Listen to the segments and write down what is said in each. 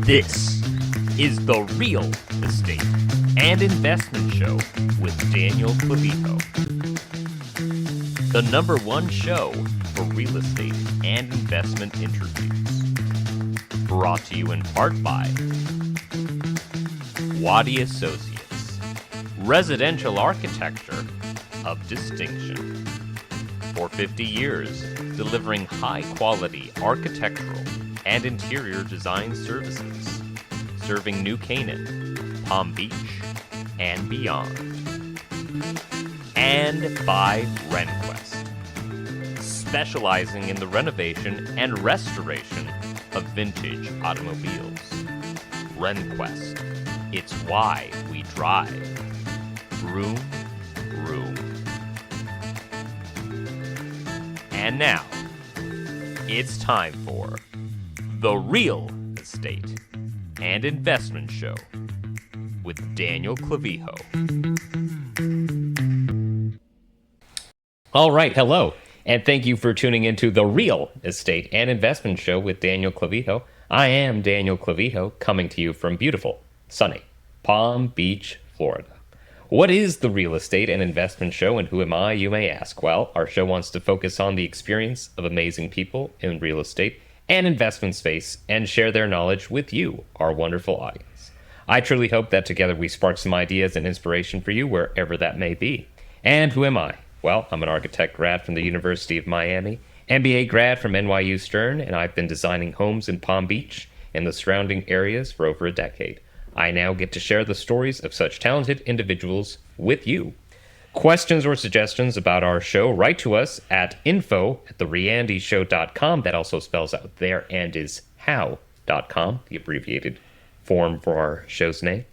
This is The Real Estate and Investment Show with Daniel Clavijo. The #1 show for real estate and investment interviews. Brought to you in part by Wadi Associates, residential architecture of distinction. For 50 years, delivering high-quality architectural and interior design services, serving New Canaan, Palm Beach, and beyond. And by RenQuest, specializing in the renovation and restoration of vintage automobiles. RenQuest, it's why we drive. Room. And now, it's time for The Real Estate and Investment Show with Daniel Clavijo. All right, hello, and thank you for tuning into The Real Estate and Investment Show with Daniel Clavijo. I am Daniel Clavijo, coming to you from beautiful, sunny Palm Beach, Florida. What is the Real Estate and Investment Show, and who am I, you may ask? Well, our show wants to focus on the experience of amazing people in real estate and investment space and share their knowledge with you, our wonderful audience. I truly hope that together we spark some ideas and inspiration for you wherever that may be. And who am I? Well, I'm an architect grad from the University of Miami, MBA grad from NYU Stern, and I've been designing homes in Palm Beach and the surrounding areas for over a decade. I now get to share the stories of such talented individuals with you. Questions or suggestions about our show, write to us at info@TheReandishow.com. That also spells out thereandishow.com, the abbreviated form for our show's name.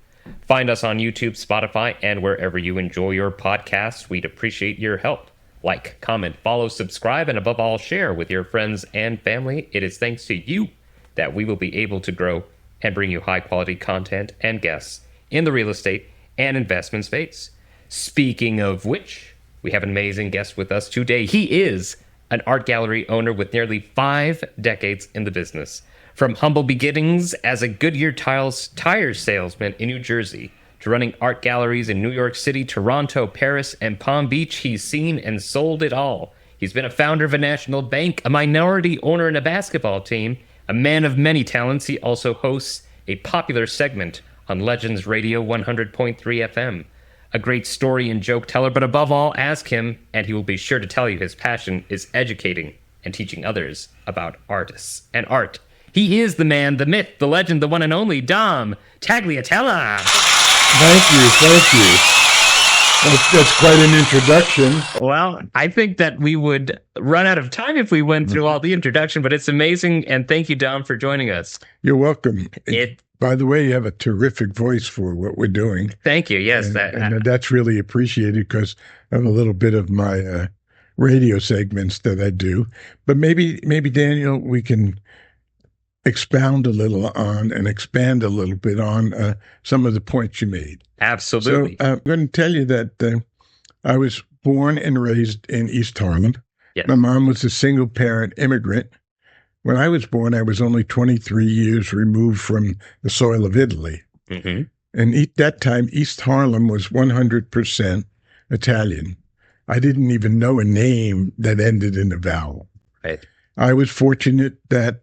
Find us on YouTube, Spotify, and wherever you enjoy your podcasts. We'd appreciate your help. Like, comment, follow, subscribe, and above all, share with your friends and family. It is thanks to you that we will be able to grow and bring you high-quality content and guests in the real estate and investment space. Speaking of which, we have an amazing guest with us today. He is an art gallery owner with nearly 5 decades in the business. From humble beginnings as a Goodyear tire salesman in New Jersey to running art galleries in New York City, Toronto, Paris, and Palm Beach, he's seen and sold it all. He's been a founder of a national bank, a minority owner in a basketball team, a man of many talents. He also hosts a popular segment on Legends Radio 100.3 FM. A great story and joke teller, but above all, ask him, and he will be sure to tell you his passion is educating and teaching others about artists and art. He is the man, the myth, the legend, the one and only Dom Taglialatella. Thank you. That's quite an introduction. Well, I think that we would run out of time if we went through all the introduction, but it's amazing. And thank you, Dom, for joining us. You're welcome. By the way, you have a terrific voice for what we're doing. Thank you. Yes. And that's really appreciated because of a little bit of my radio segments that I do. But maybe Daniel, we can expand a little bit on some of the points you made. Absolutely. So I'm going to tell you that I was born and raised in East Harlem. Yes. My mom was a single-parent immigrant. When I was born, I was only 23 years removed from the soil of Italy. Mm-hmm. And at that time, East Harlem was 100% Italian. I didn't even know a name that ended in a vowel. Right. I was fortunate that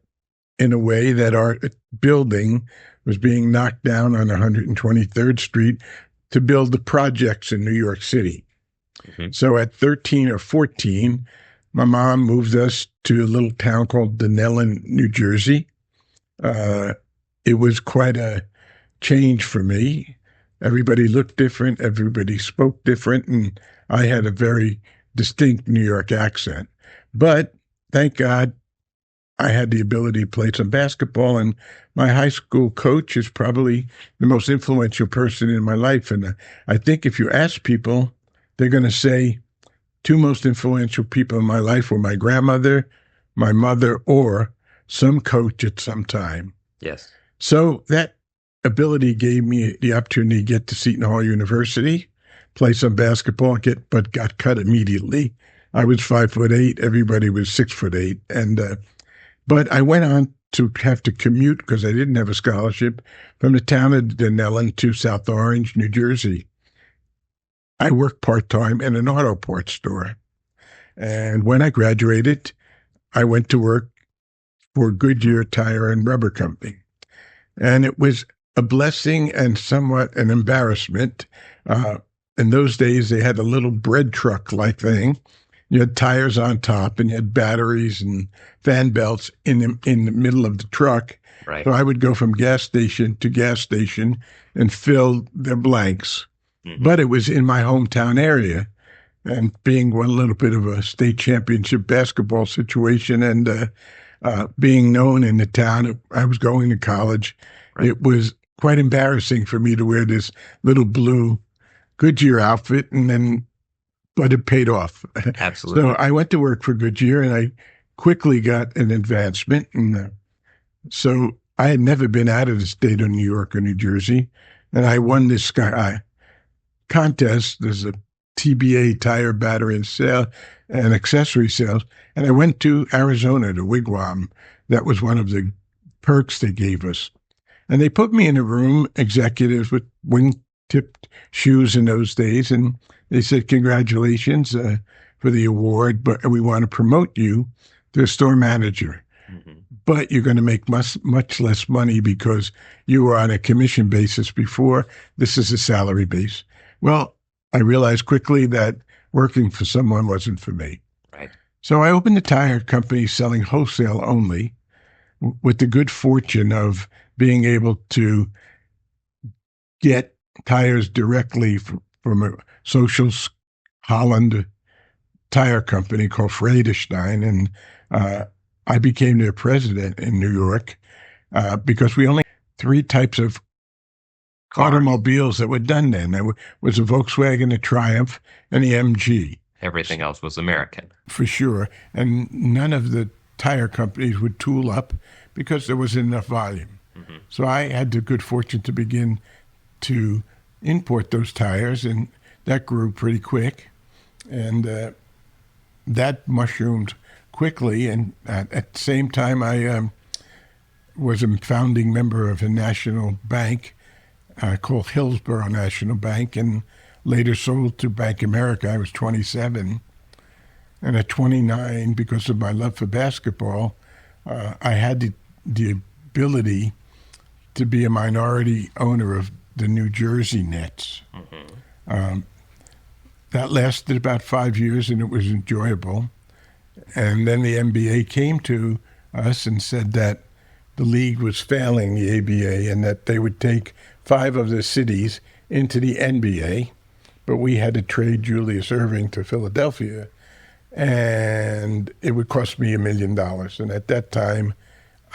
in a way that our building was being knocked down on 123rd Street to build the projects in New York City. Mm-hmm. So at 13 or 14, my mom moved us to a little town called Denellen, New Jersey. It was quite a change for me. Everybody looked different. Everybody spoke different. And I had a very distinct New York accent. But thank God, I had the ability to play some basketball, and my high school coach is probably the most influential person in my life. And I think if you ask people, they're going to say 2 most influential people in my life were my grandmother, my mother, or some coach at some time. Yes. So that ability gave me the opportunity to get to Seton Hall University, play some basketball, but got cut immediately. I was 5'8", everybody was 6'8", and but I went on to have to commute, because I didn't have a scholarship, from the town of Denellen to South Orange, New Jersey. I worked part-time in an auto parts store. And when I graduated, I went to work for Goodyear Tire and Rubber Company. And it was a blessing and somewhat an embarrassment. In those days, they had a little bread truck-like thing. You had tires on top, and you had batteries and fan belts in the middle of the truck. Right. So I would go from gas station to gas station and fill the blanks. Mm-hmm. But it was in my hometown area. And being one little bit of a state championship basketball situation and being known in the town, I was going to college. Right. It was quite embarrassing for me to wear this little blue Goodyear outfit, but it paid off. Absolutely. So I went to work for Goodyear, and I quickly got an advancement. And so I had never been out of the state of New York or New Jersey, and I won this contest. There's a TBA, tire, battery, and sale, and accessory sales. And I went to Arizona, to Wigwam. That was one of the perks they gave us. And they put me in a room, executives with wing-tipped shoes in those days, and they said, congratulations for the award, but we want to promote you to a store manager. Mm-hmm. But you're going to make much less money because you were on a commission basis before. This is a salary base. Well, I realized quickly that working for someone wasn't for me. Right. So I opened a tire company selling wholesale only, with the good fortune of being able to get tires directly from a social Holland tire company called Friedestein. And I became their president in New York because we only had 3 types of automobiles that were done then. There was a Volkswagen, a Triumph, and the MG. Everything else was American. For sure. And none of the tire companies would tool up because there wasn't enough volume. Mm-hmm. So I had the good fortune to begin to import those tires, and that grew pretty quick. And that mushroomed quickly. And at the same time, I was a founding member of a national bank called Hillsborough National Bank, and later sold to Bank America. I was 27. And at 29, because of my love for basketball, I had the ability to be a minority owner of the New Jersey Nets. Mm-hmm. That lasted about 5 years, and it was enjoyable. And then the NBA came to us and said that the league was failing the ABA and that they would take 5 of the cities into the NBA. But we had to trade Julius Erving to Philadelphia, and it would cost me $1 million. And at that time,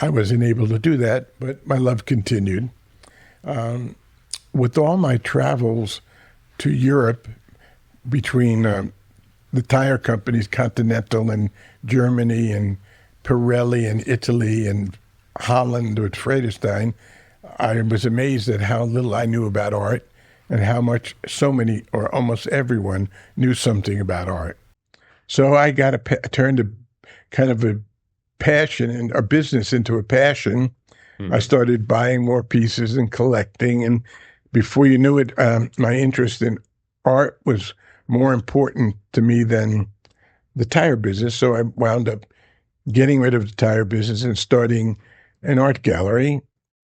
I wasn't able to do that, but my love continued. With all my travels to Europe between the tire companies, Continental and Germany and Pirelli and Italy and Holland with Friedestein, I was amazed at how little I knew about art and how much so many or almost everyone knew something about art. So I got turned a kind of a passion and a business into a passion. Mm-hmm. I started buying more pieces and collecting, and before you knew it, my interest in art was more important to me than the tire business. So I wound up getting rid of the tire business and starting an art gallery.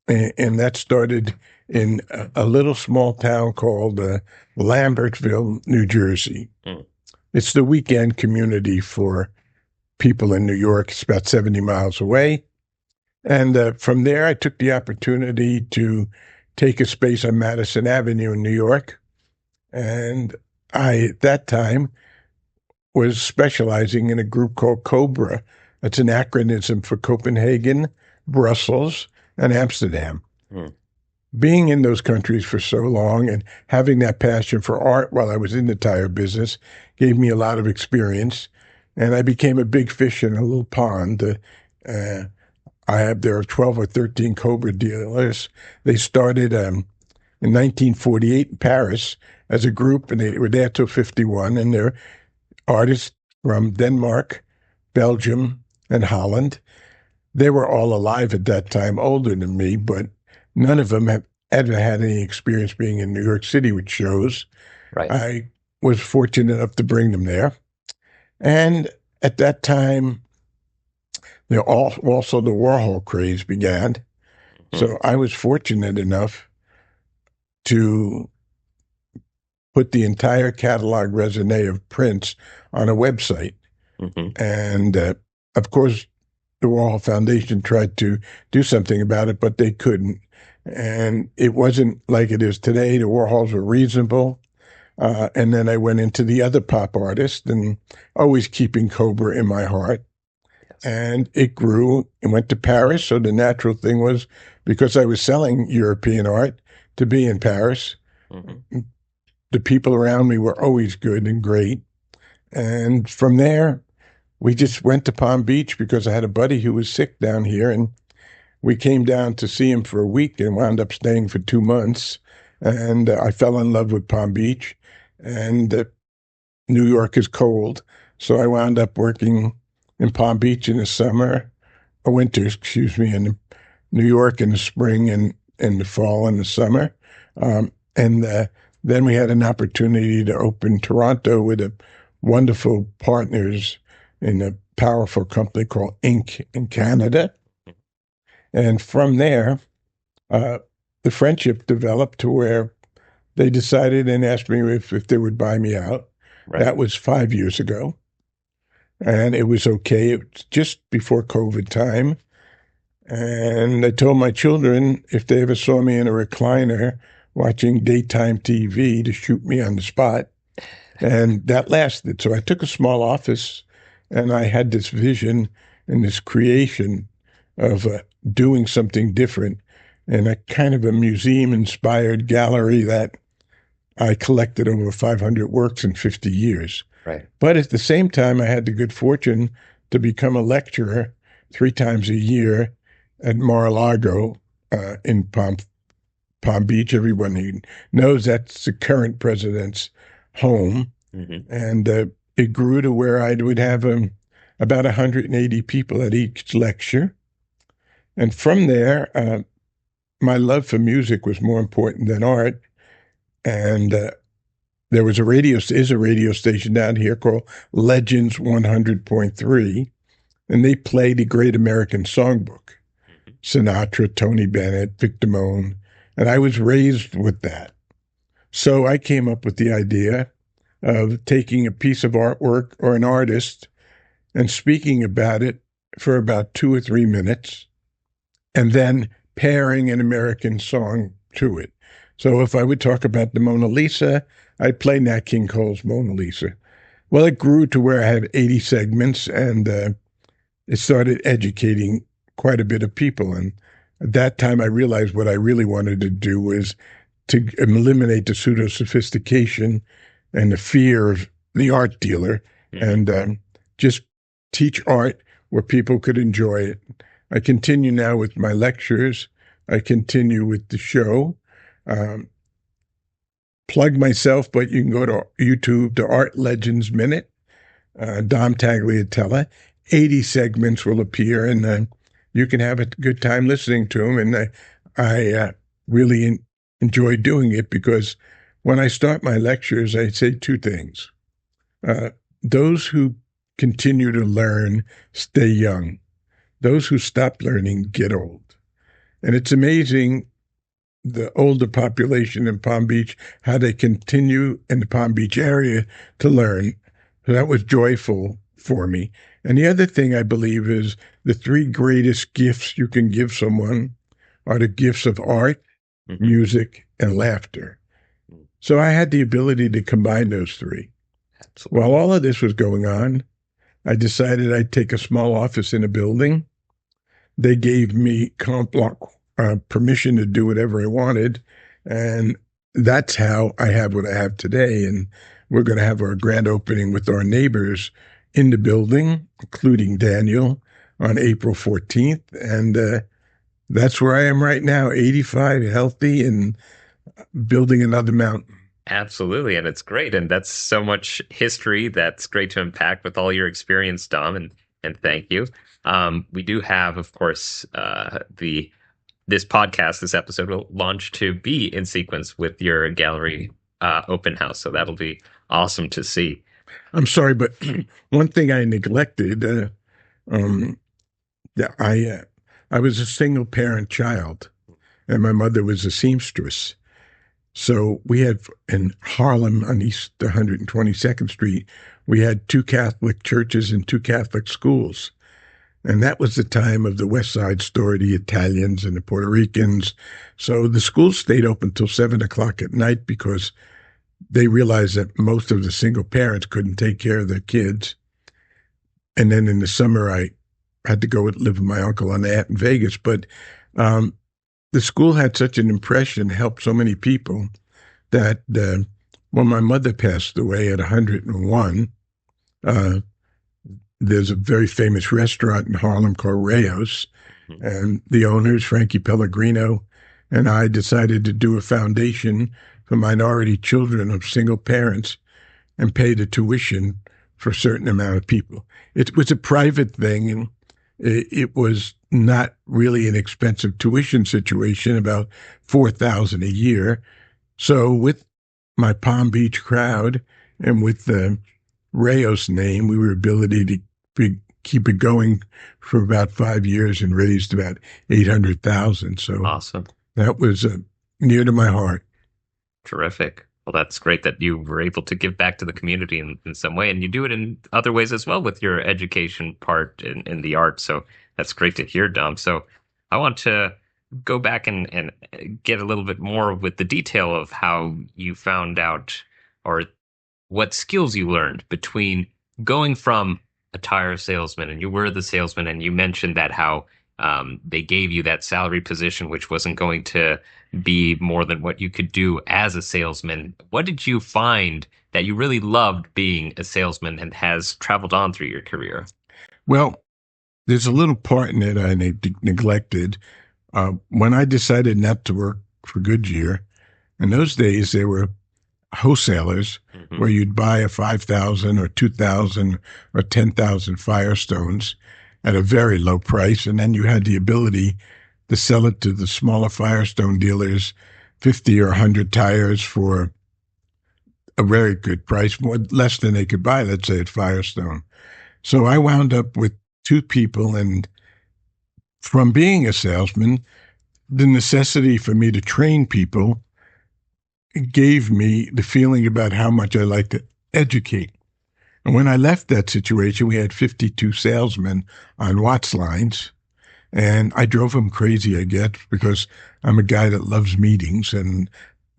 And that started in a little small town called Lambertville, New Jersey. Mm. It's the weekend community for people in New York. It's about 70 miles away. And from there, I took the opportunity to take a space on Madison Avenue in New York. And I, at that time, was specializing in a group called COBRA. That's an acronym for Copenhagen, Brussels, and Amsterdam. Hmm. Being in those countries for so long and having that passion for art while I was in the tire business gave me a lot of experience. And I became a big fish in a little pond. There are 12 or 13 Cobra dealers. They started in 1948 in Paris as a group, and they were there till 51. And they're artists from Denmark, Belgium, and Holland. they were all alive at that time, older than me, but none of them have ever had any experience being in New York City with shows. Right. I was fortunate enough to bring them there. And at that time, also the Warhol craze began. Hmm. So I was fortunate enough to put the entire catalog raisonné of prints on a website. Hmm. And of course, the Warhol Foundation tried to do something about it, but they couldn't. And it wasn't like it is today. The Warhols were reasonable. And then I went into the other pop artists and always keeping Cobra in my heart. Yes. And it grew and went to Paris. So the natural thing was, because I was selling European art, to be in Paris. Hmm. The people around me were always good and great. And from there, we just went to Palm Beach because I had a buddy who was sick down here. And we came down to see him for a week and wound up staying for 2 months. And I fell in love with Palm Beach. And New York is cold. So I wound up working in Palm Beach in the summer, or winter, excuse me, in New York in the spring and in the fall and the summer. And then we had an opportunity to open Toronto with a wonderful partners in a powerful company called Inc. in Canada. And from there, the friendship developed to where they decided and asked me if they would buy me out. Right. That was 5 years ago. And it was okay. It was just before COVID time. And I told my children if they ever saw me in a recliner watching daytime TV to shoot me on the spot. And that lasted. So I took a small office and I had this vision and this creation of doing something different and a kind of a museum inspired gallery that I collected over 500 works in 50 years. Right. But at the same time, I had the good fortune to become a lecturer 3 times a year at Mar-a-Lago in Palm Beach. Everyone who knows that's the current president's home. Hmm. And it grew to where I would have about 180 people at each lecture. And from there, my love for music was more important than art. And there was is a radio station down here called Legends 100.3, and they play the Great American Songbook. Sinatra, Tony Bennett, Vic Damone, and I was raised with that. So I came up with the idea of taking a piece of artwork or an artist and speaking about it for about 2 or 3 minutes, and then pairing an American song to it. So if I would talk about the Mona Lisa, I'd play Nat King Cole's Mona Lisa. Well, it grew to where I had 80 segments, and it started educating quite a bit of people. And at that time, I realized what I really wanted to do was to eliminate the pseudo-sophistication and the fear of the art dealer and just teach art where people could enjoy it. I continue now with my lectures. I continue with the show. Plug myself, but you can go to YouTube to Art Legends Minute, Dom Taglialatella. 80 segments will appear, and you can have a good time listening to them. And I really enjoy doing it because when I start my lectures, I say 2 things. Those who continue to learn stay young. Those who stop learning get old. And it's amazing the older population in Palm Beach, how they continue in the Palm Beach area to learn. So that was joyful for me. And the other thing I believe is the 3 greatest gifts you can give someone are the gifts of art, music, and laughter. So I had the ability to combine those 3. Absolutely. While all of this was going on, I decided I'd take a small office in a building. They gave me permission to do whatever I wanted. And that's how I have what I have today. And we're going to have our grand opening with our neighbors in the building, including Daniel, on April 14th. And that's where I am right now, 85, healthy, and building another mountain. Absolutely. And it's great. And that's so much history that's great to unpack with all your experience, Dom. And and thank you. We do have, of course, this podcast, this episode will launch to be in sequence with your gallery open house. So that'll be awesome to see. I'm sorry, but one thing I neglected, I was a single parent child, and my mother was a seamstress. So we had in Harlem on East 122nd Street, we had 2 Catholic churches and 2 Catholic schools. And that was the time of the West Side Story, the Italians and the Puerto Ricans. So the schools stayed open till 7 o'clock at night because they realized that most of the single parents couldn't take care of their kids. And then in the summer, I had to go live with my uncle on that in Vegas. But the school had such an impression, helped so many people, that when my mother passed away at 101, there's a very famous restaurant in Harlem called Rayo's, and the owners, Frankie Pellegrino, and I decided to do a foundation for minority children of single parents and pay the tuition for a certain amount of people. It was a private thing, and it was not really an expensive tuition situation, about $4,000 a year. So with my Palm Beach crowd and with the Rayo's name, we were ability to keep it going for about 5 years and raised about $800,000. So awesome. That was near to my heart. Terrific. Well, that's great that you were able to give back to the community in some way, and you do it in other ways as well with your education part in the art. So that's great to hear, Dom. So I want to go back and get a little bit more with the detail of how you found out or what skills you learned between going from a tire salesman, and you were the salesman, and you mentioned that how they gave you that salary position, which wasn't going to be more than what you could do as a salesman. What did you find that you really loved being a salesman and has traveled on through your career? Well, there's a little part in it I neglected. When I decided not to work for Goodyear, in those days there were wholesalers where you'd buy a 5,000 or 2,000 or 10,000 Firestones at a very low price, and then you had the ability to sell it to the smaller Firestone dealers, 50 or 100 tires for a very good price, less than they could buy, let's say, at Firestone. So I wound up with 2 people, and from being a salesman, the necessity for me to train people gave me the feeling about how much I like to educate. And when I left that situation, we had 52 salesmen on Watts lines, and I drove them crazy, I guess, because I'm a guy that loves meetings. And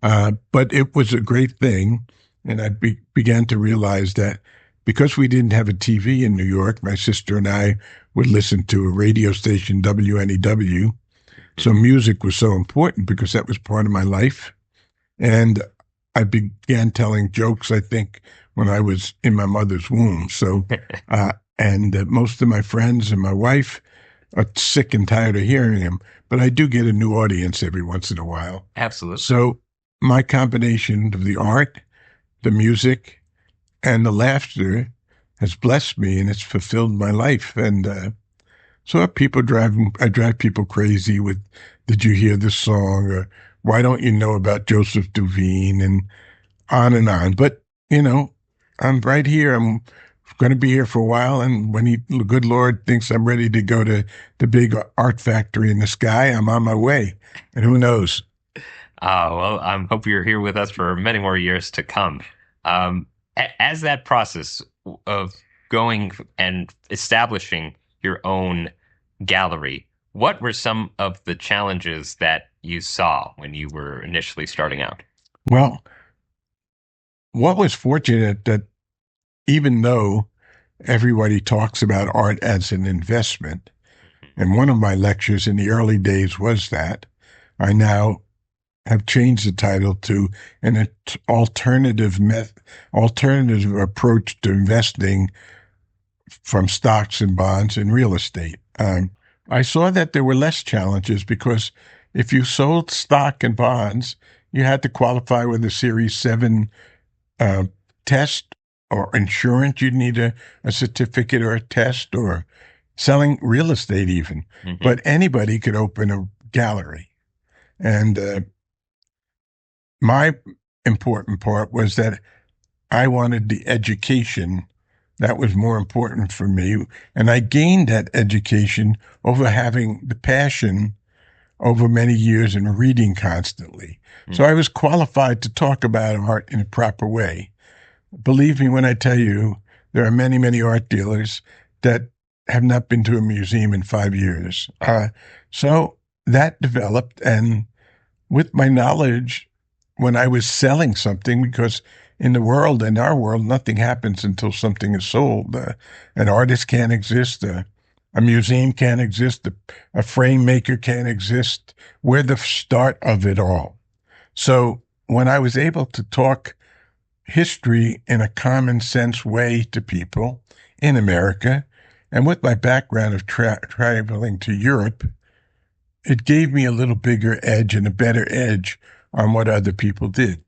but it was a great thing, and I began to realize that because we didn't have a TV in New York, my sister and I would listen to a radio station, WNEW. So music was so important because that was part of my life. And I began telling jokes, I think, when I was in my mother's womb. So, and most of my friends and my wife are sick and tired of hearing him, but I do get a new audience every once in a while. Absolutely. So my combination of the art, the music, and the laughter has blessed me, and it's fulfilled my life. And so I drive people crazy with, did you hear this song? Or why don't you know about Joseph Duveen? And on. But, you know, I'm right here. I'm going to be here for a while. And when the good Lord thinks I'm ready to go to the big art factory in the sky, I'm on my way. And who knows? Well, I hope you're here with us for many more years to come. As that process of going and establishing your own gallery, what were some of the challenges that you saw when you were initially starting out? Well, what was fortunate that even though everybody talks about art as an investment, and one of my lectures in the early days was that, I now have changed the title to an alternative approach to investing from stocks and bonds and real estate. I saw that there were less challenges because if you sold stock and bonds, you had to qualify with a Series 7 test or insurance, you'd need a certificate or a test, or selling real estate even. Mm-hmm. But anybody could open a gallery. And my important part was that I wanted the education. That was more important for me. And I gained that education over having the passion over many years and reading constantly. So I was qualified to talk about art in a proper way. Believe me when I tell you, there are many, many art dealers that have not been to a museum in 5 years. So that developed, and with my knowledge, when I was selling something, because in our world, nothing happens until something is sold. An artist can't exist. A museum can't exist. A frame maker can't exist. We're the start of it all. So when I was able to talk history in a common sense way to people in America, and with my background of traveling to Europe, it gave me a little bigger edge and a better edge on what other people did.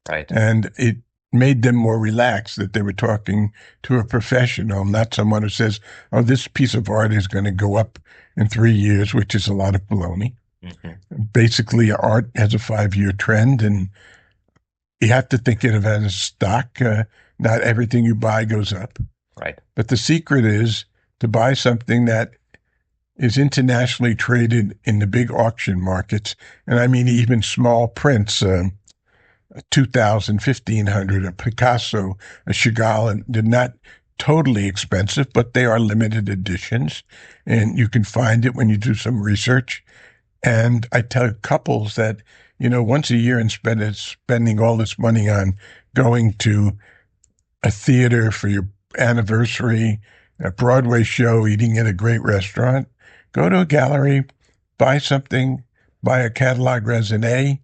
Right. And it made them more relaxed that they were talking to a professional, not someone who says, oh, this piece of art is going to go up in 3 years, which is a lot of baloney. Mm-hmm. Basically, art has a 5-year trend, and you have to think of it as a stock. Not everything you buy goes up. Right. But the secret is to buy something that is internationally traded in the big auction markets. And I mean, even small prints, 2,000, 1,500, a Picasso, a Chagall, and they're not totally expensive, but they are limited editions. And you can find it when you do some research. And I tell couples that, once a year and spending all this money on going to a theater for your anniversary, a Broadway show, eating at a great restaurant, go to a gallery, buy something, buy a catalog raisonné,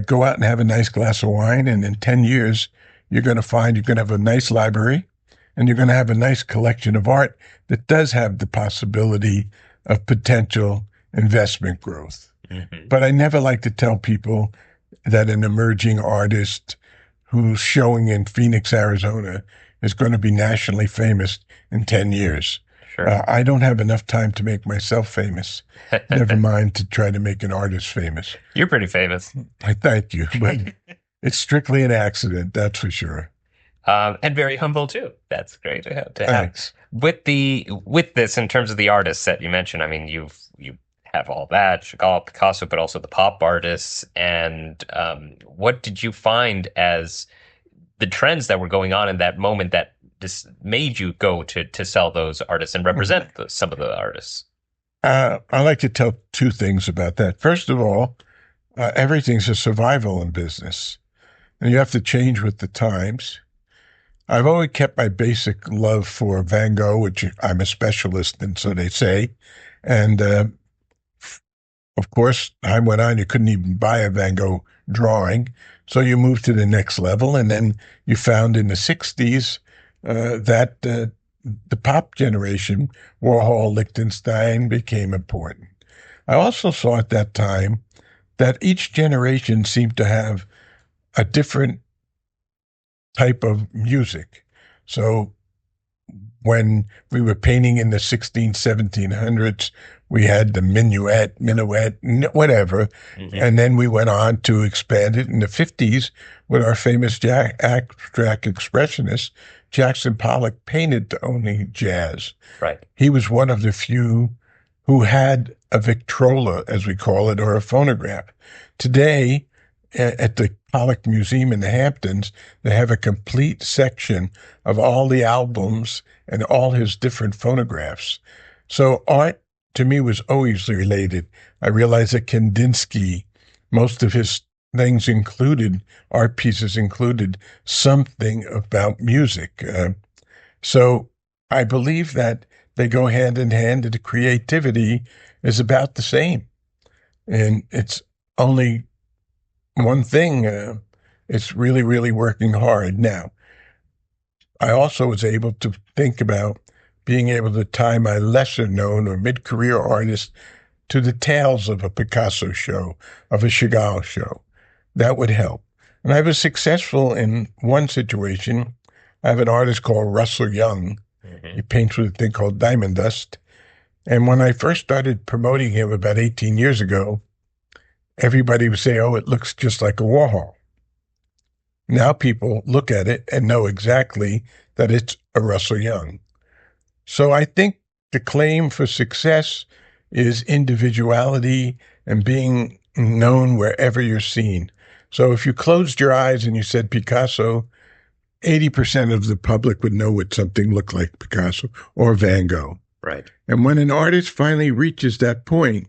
go out and have a nice glass of wine, and in 10 years, you're going to find you're going to have a nice library, and you're going to have a nice collection of art that does have the possibility of potential investment growth. Mm-hmm. But I never like to tell people that an emerging artist who's showing in Phoenix, Arizona, is going to be nationally famous in 10 years. Sure. I don't have enough time to make myself famous. Never mind to try to make an artist famous. You're pretty famous. I thank you, but it's strictly an accident, that's for sure. And very humble too. That's great to have. Thanks. With this, in terms of the artists that you mentioned, I mean, you have all that, Chagall, Picasso, but also the pop artists. And what did you find as the trends that were going on in that moment that just made you go to sell those artists and represent some of the artists? I like to tell two things about that. First of all, everything's a survival in business, and you have to change with the times. I've always kept my basic love for Van Gogh, which I'm a specialist in, so they say. And of course, time went on, you couldn't even buy a Van Gogh drawing. So you moved to the next level. And then you found in the 60s that the pop generation, Warhol, Lichtenstein, became important. I also saw at that time that each generation seemed to have a different type of music. So when we were painting in the 1700s, we had the minuet, whatever. Mm-hmm. And then we went on to expand it in the 50s with our famous abstract expressionist, Jackson Pollock, painted to only jazz. Right. He was one of the few who had a Victrola, as we call it, or a phonograph. Today, at the Pollock Museum in the Hamptons, they have a complete section of all the albums and all his different phonographs. So art, to me, was always related. I realized that Kandinsky, most of his things included, art pieces included something about music. So I believe that they go hand in hand, and the creativity is about the same. And it's only one thing, it's really, really working hard. Now, I also was able to think about being able to tie my lesser known or mid-career artists to the tales of a Picasso show, of a Chagall show. That would help. And I was successful in one situation I have an artist called Russell Young. Mm-hmm. He paints with a thing called diamond dust. And when I first started promoting him about 18 years ago, everybody would say, oh, it looks just like a Warhol. Now people look at it and know exactly that it's a Russell Young. So I think the claim for success is individuality and being known wherever you're seen. So if you closed your eyes and you said Picasso, 80% of the public would know what something looked like Picasso or Van Gogh. Right. And when an artist finally reaches that point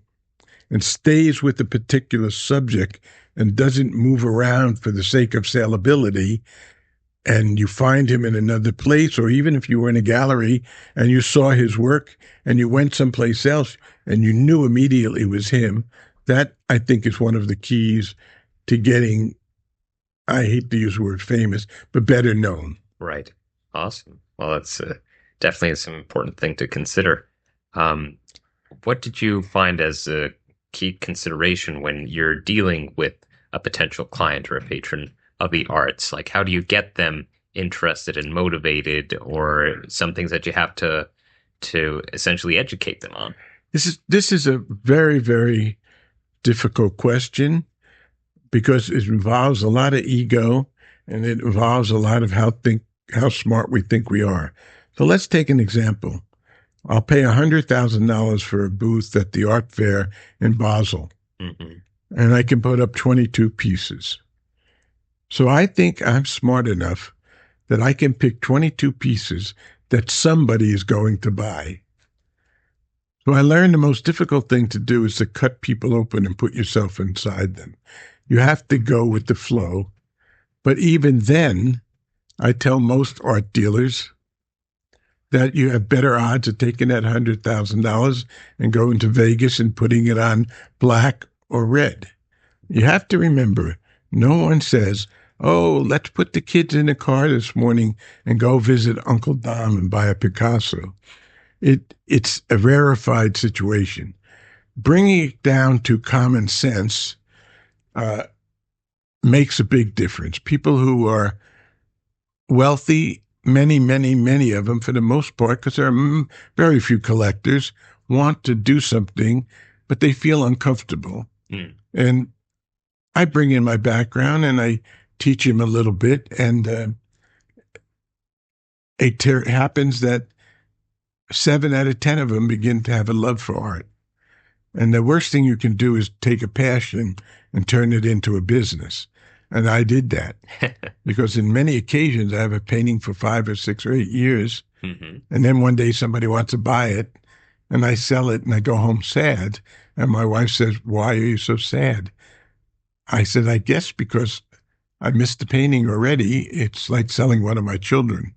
and stays with a particular subject and doesn't move around for the sake of salability, and you find him in another place, or even if you were in a gallery and you saw his work and you went someplace else and you knew immediately it was him, that I think is one of the keys to getting, I hate to use the word famous, but better known. Right. Awesome. Well, that's definitely some important thing to consider. What did you find as a key consideration when you're dealing with a potential client or a patron of the arts? Like, how do you get them interested and motivated, or some things that you have to essentially educate them on? This is a very, very difficult question because it involves a lot of ego and it involves a lot of how smart we think we are. So let's take an example. I'll pay $100,000 for a booth at the art fair in Basel, and I can put up 22 pieces. So I think I'm smart enough that I can pick 22 pieces that somebody is going to buy. So I learned the most difficult thing to do is to cut people open and put yourself inside them. You have to go with the flow. But even then, I tell most art dealers that you have better odds of taking that $100,000 and going to Vegas and putting it on black or red. You have to remember, no one says, oh, let's put the kids in the car this morning and go visit Uncle Dom and buy a Picasso. It's a rarefied situation. Bringing it down to common sense makes a big difference. People who are wealthy, many, many, many of them, for the most part, because there are very few collectors, want to do something, but they feel uncomfortable. And I bring in my background and I teach him a little bit, and it happens that 7 out of 10 of them begin to have a love for art. And the worst thing you can do is take a passion and turn it into a business. And I did that because in many occasions I have a painting for 5 or 6 or 8 years. And then one day somebody wants to buy it and I sell it and I go home sad. And my wife says, why are you so sad? I said, I guess because I missed the painting already. It's like selling one of my children.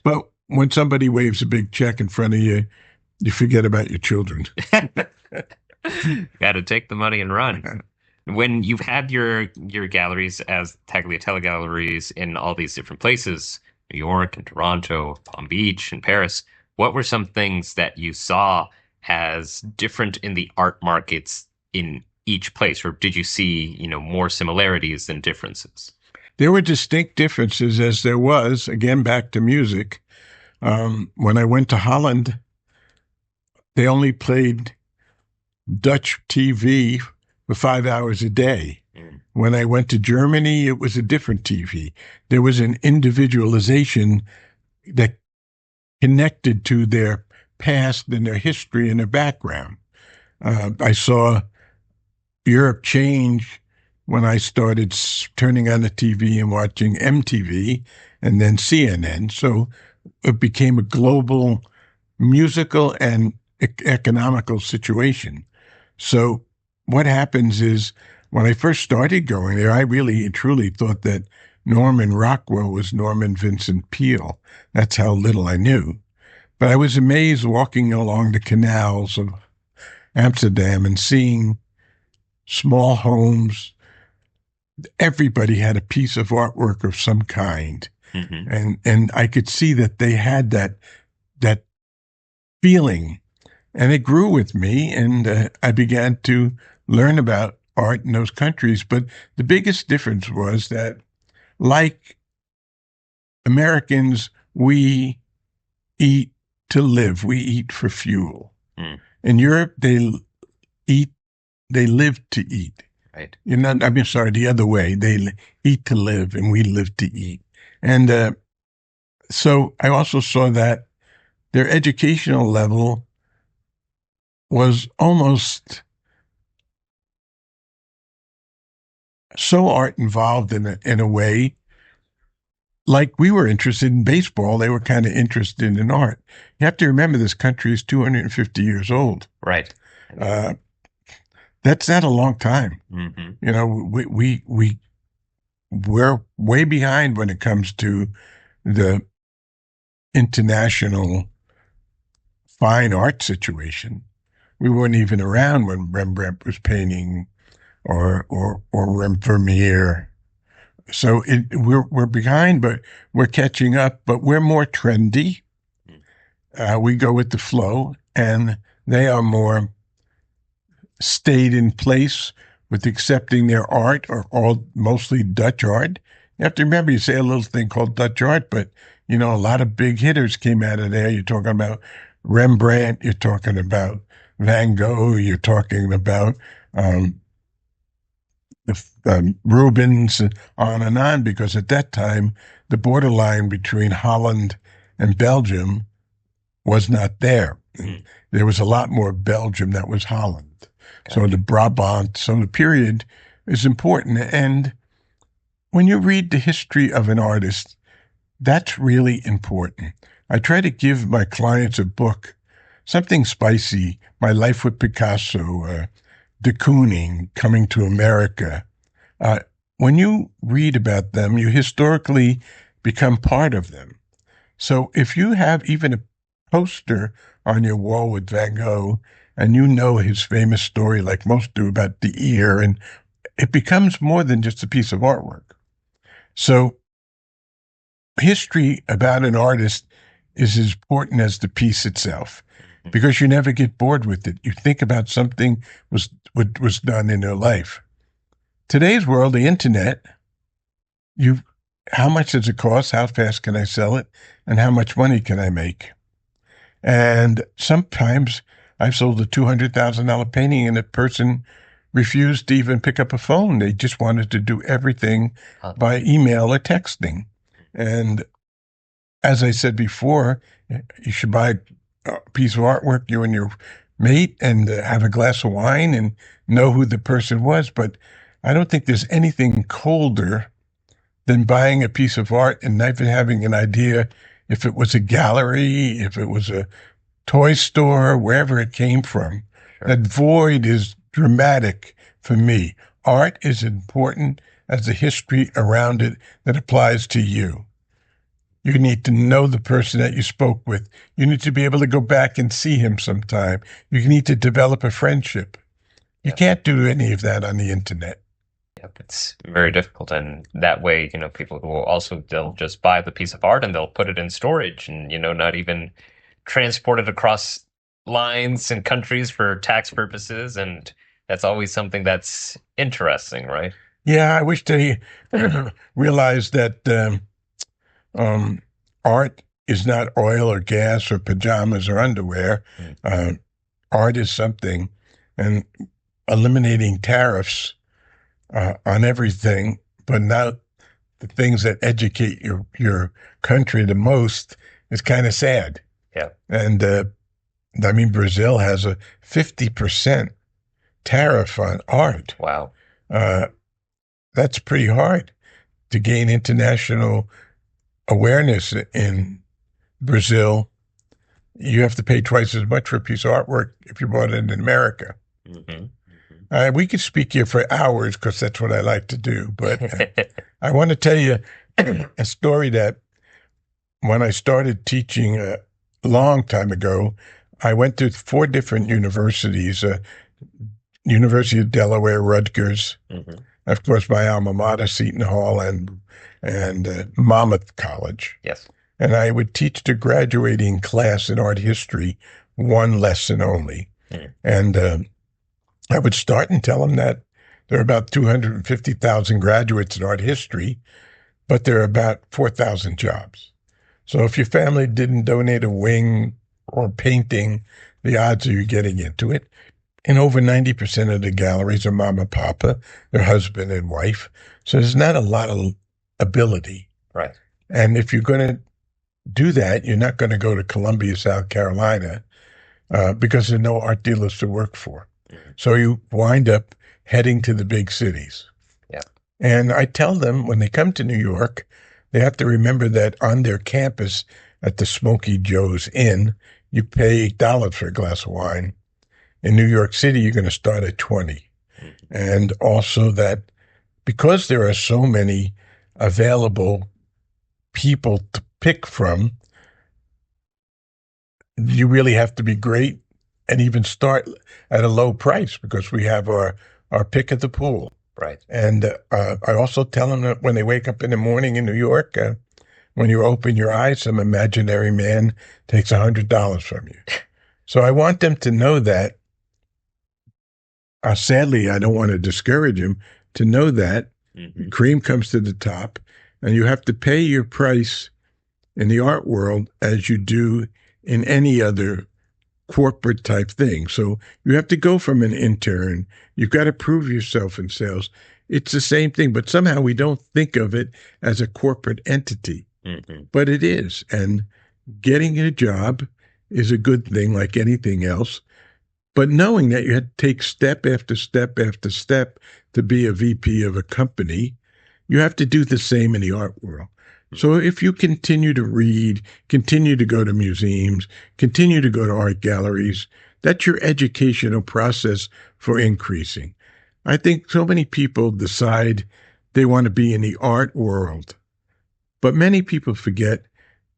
But when somebody waves a big check in front of you, you forget about your children. Got to take the money and run. When you've had your galleries as Tagliatella galleries in all these different places, New York and Toronto, Palm Beach and Paris, what were some things that you saw as different in the art markets in each place? Or did you see, more similarities than differences? There were distinct differences, as there was, again, back to music. When I went to Holland, they only played Dutch TV for 5 hours a day. When I went to Germany, it was a different TV. There was an individualization that connected to their past and their history and their background. I saw Europe change when I started turning on the TV and watching MTV and then CNN. So it became a global musical and economical situation. So what happens is when I first started going there, I really and truly thought that Norman Rockwell was Norman Vincent Peale. That's how little I knew. But I was amazed walking along the canals of Amsterdam and seeing small homes. Everybody had a piece of artwork of some kind. And I could see that they had that feeling. And it grew with me, and I began to learn about art in those countries. But the biggest difference was that, like Americans, we eat to live. We eat for fuel. Mm. In Europe, they live to eat. Right. The other way. They eat to live and we live to eat. And so I also saw that their educational level was almost so art involved in a way. Like we were interested in baseball, they were kind of interested in art. You have to remember this country is 250 years old. Right. That's not a long time. Mm-hmm. You know, we're way behind when it comes to the international fine art situation. We weren't even around when Rembrandt was painting or Vermeer. So we're behind, but we're catching up. But we're more trendy. We go with the flow, and they are more stayed in place with accepting their art, or all mostly Dutch art. You have to remember, you say a little thing called Dutch art, but you know, a lot of big hitters came out of there. You're talking about Rembrandt, you're talking about Van Gogh, you're talking about Rubens, on and on, because at that time, the borderline between Holland and Belgium was not there. Mm. There was a lot more Belgium that was Holland. Okay. So the Brabant, so the period is important. And when you read the history of an artist, that's really important. I try to give my clients a book, something spicy, My Life with Picasso, de Kooning, Coming to America. When you read about them, you historically become part of them. So if you have even a poster on your wall with Van Gogh, and you know his famous story, like most do, about the ear, and it becomes more than just a piece of artwork. So history about an artist is as important as the piece itself, because you never get bored with it. You think about something was done in their life. Today's world, the internet, how much does it cost? How fast can I sell it? And how much money can I make? And sometimes I've sold a $200,000 painting and a person refused to even pick up a phone. They just wanted to do everything by email or texting. And as I said before, you should buy a piece of artwork, you and your mate, and have a glass of wine and know who the person was. But I don't think there's anything colder than buying a piece of art and not even having an idea if it was a gallery, if it was a toy store, wherever it came from. Sure. That void is dramatic for me. Art is important as the history around it that applies to you. You need to know the person that you spoke with. You need to be able to go back and see him sometime. You need to develop a friendship. You can't do any of that on the internet. Yep, it's very difficult. And that way, you know, people will also, they'll just buy the piece of art and they'll put it in storage and, you know, not even transport it across lines and countries for tax purposes. And that's always something that's interesting, right? Yeah, I wish they realized that art is not oil or gas or pajamas or underwear. Art is something, and eliminating tariffs on everything, but not the things that educate your country the most, is kind of sad. Yeah. And I mean, Brazil has a 50% tariff on art. Wow. That's pretty hard to gain international awareness in Brazil. You have to pay twice as much for a piece of artwork if you bought it in America. Mm-hmm. We could speak here for hours because that's what I like to do. But I want to tell you a story that when I started teaching a long time ago, I went to 4 different universities, University of Delaware, Rutgers, of course, my alma mater, Seton Hall, and Monmouth College. Yes. And I would teach the graduating class in art history 1 lesson only. And I would start and tell them that there are about 250,000 graduates in art history. but there are about 4,000 jobs. So if your family didn't donate a wing or painting, the odds are you're getting into it. And over 90% of the galleries are mama, papa, their husband and wife. So there's not a lot of ability. Right. And if you're going to do that, you're not going to go to Columbia, South Carolina, because there are no art dealers to work for. Mm-hmm. So you wind up heading to the big cities. Yeah. And I tell them when they come to New York, they have to remember that on their campus at the Smoky Joe's Inn, you pay $8 for a glass of wine. In New York City, you're going to start at 20. Mm-hmm. And also that because there are so many available people to pick from, you really have to be great and even start at a low price because we have our pick at the pool. Right. And I also tell them that when they wake up in the morning in New York, when you open your eyes, some imaginary man takes $100 from you. So I want them to know that. Sadly, I don't want to discourage them to know that mm-hmm. cream comes to the top, and you have to pay your price in the art world as you do in any other corporate type thing. So you have to go from an intern. You've got to prove yourself in sales. It's the same thing, but somehow we don't think of it as a corporate entity. Mm-hmm. But it is. And getting a job is a good thing like anything else. But knowing that you had to take step after step after step to be a VP of a company, you have to do the same in the art world. So if you continue to read, continue to go to museums, continue to go to art galleries, that's your educational process for increasing. I think so many people decide they want to be in the art world, but many people forget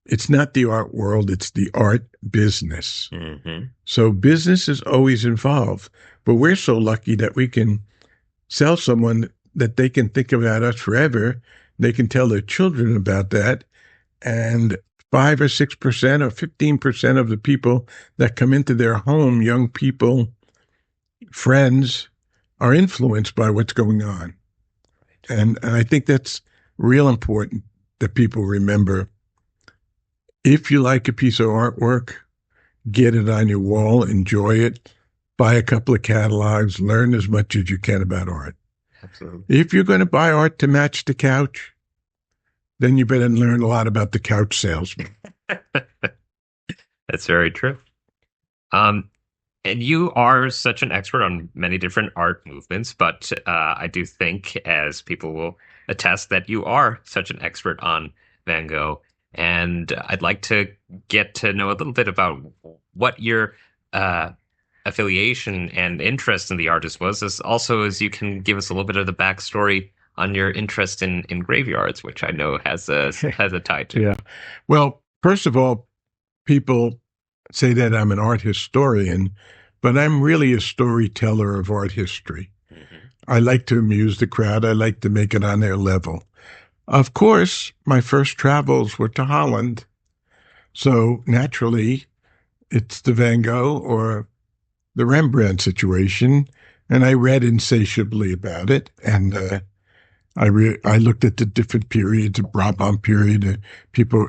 it's not the art world, it's the art business. Mm-hmm. So business is always involved, but we're so lucky that we can sell someone that they can think about us forever. They can tell their children about that. And 5 or 6% or 15% of the people that come into their home, young people, friends, are influenced by what's going on. And I think that's real important that people remember. If you like a piece of artwork, get it on your wall, enjoy it, buy a couple of catalogs, learn as much as you can about art. Absolutely. If you're going to buy art to match the couch, then you better learn a lot about the couch salesman. That's very true. And you are such an expert on many different art movements, but I do think, as people will attest, that you are such an expert on Van Gogh. And I'd like to get to know a little bit about what your affiliation and interest in the artist was, as you can give us a little bit of the backstory on your interest in graveyards, which I know has a tie to. Yeah. Well, first of all, people say that I'm an art historian, but I'm really a storyteller of art history. Mm-hmm. I like to amuse the crowd. I like to make it on their level. Of course, my first travels were to Holland. So naturally, it's the Van Gogh or the Rembrandt situation. And I read insatiably about it. And I looked at the different periods, the Brabant period. People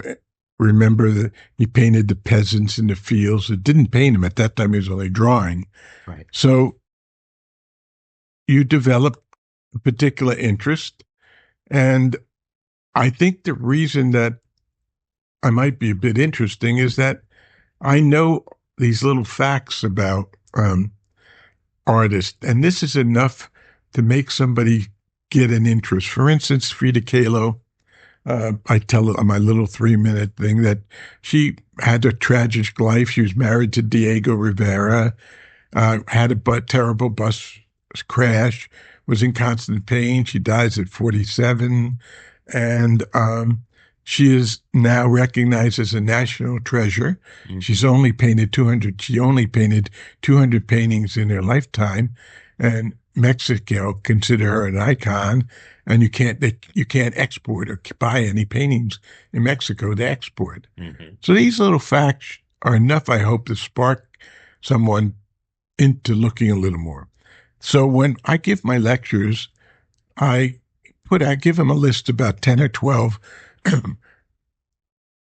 remember that he painted the peasants in the fields. It didn't paint them. At that time, he was only drawing. Right. So you develop a particular interest. And I think the reason that I might be a bit interesting is that I know these little facts about artists, and this is enough to make somebody get an interest. For instance, Frida Kahlo, I tell my little 3-minute thing that she had a tragic life. She was married to Diego Rivera, had a terrible bus crash, was in constant pain. She dies at 47. And she is now recognized as a national treasure. Mm-hmm. She only painted 200 paintings in her lifetime. And Mexico consider her an icon. And you can't export or buy any paintings in Mexico to export. Mm-hmm. So these little facts are enough, I hope, to spark someone into looking a little more. So when I give my lectures, I I give them a list about 10 or 12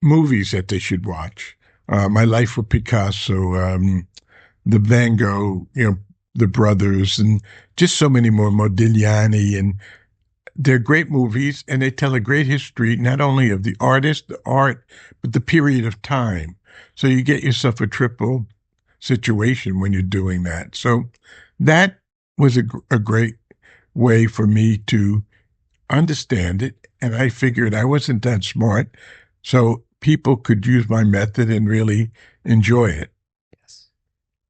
movies that they should watch. My Life with Picasso, the Van Gogh, the brothers, and just so many more, Modigliani, and they're great movies, and they tell a great history, not only of the artist, the art, but the period of time. So you get yourself a triple situation when you're doing that. So that was a great way for me to understand it. And I figured I wasn't that smart, so people could use my method and really enjoy it. Yes.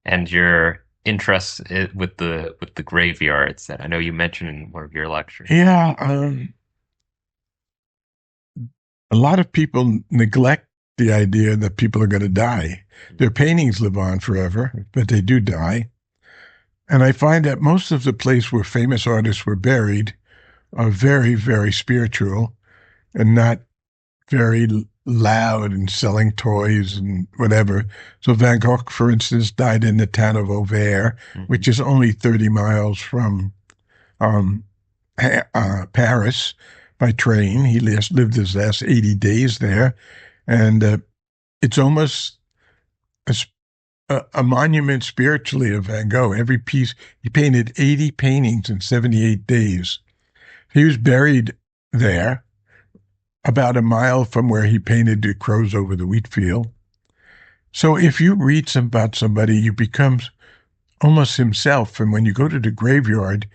And your interest with the graveyards that I know you mentioned in one of your lectures. Yeah, a lot of people neglect the idea that people are going to die. Their paintings live on forever, but they do die. And I find that most of the place where famous artists were buried are very, very spiritual and not very loud and selling toys and whatever. So Van Gogh, for instance, died in the town of Auvers, which is only 30 miles from Paris by train. He lived his last 80 days there. And it's almost a monument spiritually of Van Gogh. Every piece, he painted 80 paintings in 78 days. He was buried there, about a mile from where he painted the crows over the wheat field. So if you read about somebody, you become almost himself. And when you go to the graveyard,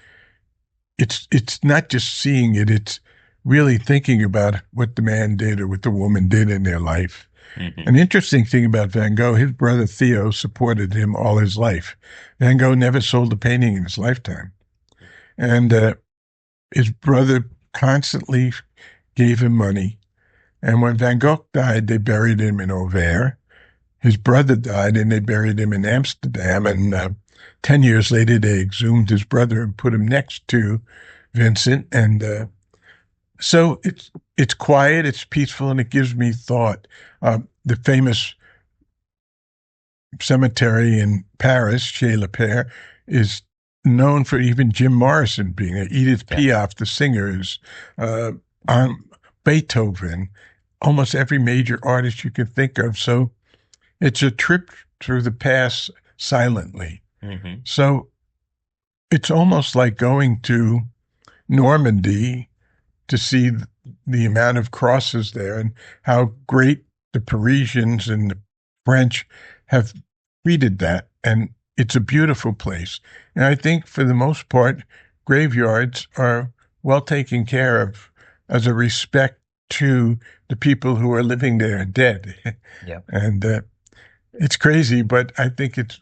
it's not just seeing it, it's really thinking about what the man did or what the woman did in their life. An interesting thing about Van Gogh, his brother Theo supported him all his life. Van Gogh never sold a painting in his lifetime. And his brother constantly gave him money. And when Van Gogh died, they buried him in Auvers. His brother died, and they buried him in Amsterdam. And 10 years later, they exhumed his brother and put him next to Vincent. And so it's quiet, it's peaceful, and it gives me thought. The famous cemetery in Paris, Chez Le Père, is known for even Jim Morrison being there. Edith Piaf, the singers, Beethoven, almost every major artist you can think of. So it's a trip through the past silently. So it's almost like going to Normandy to see the amount of crosses there and how great the Parisians and the French have treated that. And it's a beautiful place. And I think for the most part, graveyards are well taken care of as a respect to the people who are living there and dead. And it's crazy, but I think it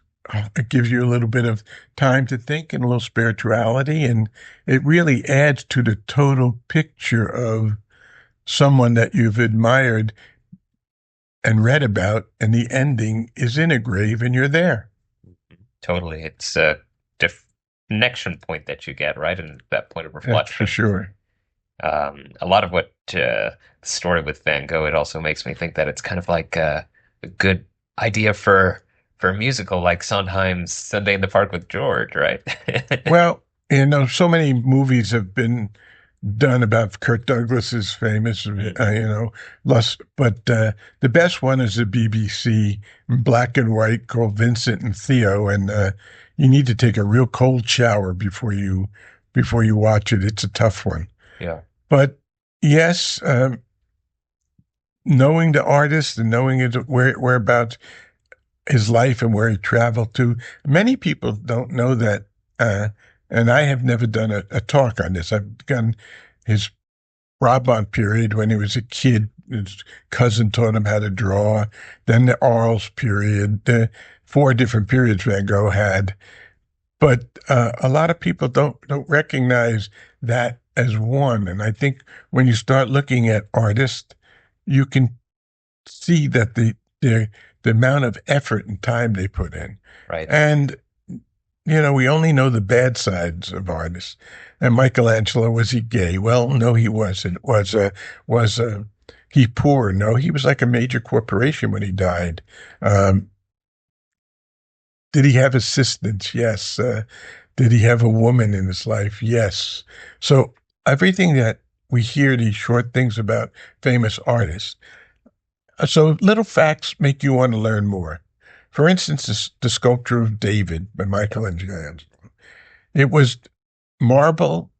gives you a little bit of time to think and a little spirituality. And it really adds to the total picture of someone that you've admired and read about, and the ending is in a grave and you're there. Totally. It's a connection point that you get, right? And that point of reflection. That's for sure. A lot of what the story with Van Gogh, it also makes me think that it's kind of like a good idea for a musical, like Sondheim's Sunday in the Park with George, right? Well, so many movies have been done about Kirk Douglas's famous, but the best one is the BBC black and white called Vincent and Theo, and you need to take a real cold shower before you watch it. It's a tough one. Yeah. But yes, knowing the artist and knowing whereabouts his life and where he traveled to, many people don't know that. And I have never done a talk on this. I've done his Brabant period when he was a kid. His cousin taught him how to draw. Then the Arles period. The 4 different periods Van Gogh had. But a lot of people don't recognize that as one. And I think when you start looking at artists, you can see that the amount of effort and time they put in. Right. And we only know the bad sides of artists. And Michelangelo, was he gay? Well, no, he wasn't. Was he poor? No, he was like a major corporation when he died. Did he have assistants? Yes. Did he have a woman in his life? Yes. So everything that we hear, these short things about famous artists. So little facts make you want to learn more. For instance, the sculpture of David by Michelangelo. It was marble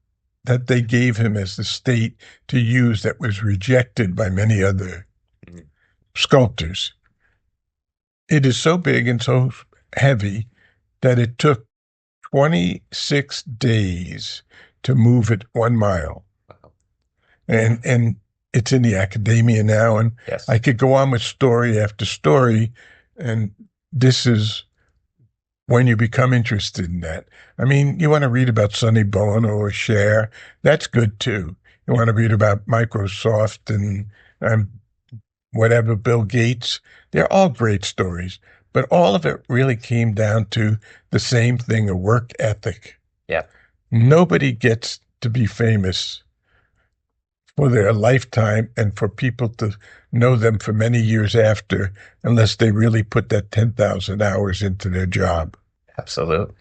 that they gave him as the state to use that was rejected by many other sculptors. It is so big and so heavy that it took 26 days to move it 1 mile. And it's in the academia now, and Yes. I could go on with story after story, and this is when you become interested in that. I mean, you want to read about Sonny Bono or Cher, that's good too. You want to read about Microsoft and whatever, Bill Gates, they're all great stories. But all of it really came down to the same thing, a work ethic. Yeah. Nobody gets to be famous for their lifetime and for people to know them for many years after, unless they really put that 10,000 hours into their job. Absolutely.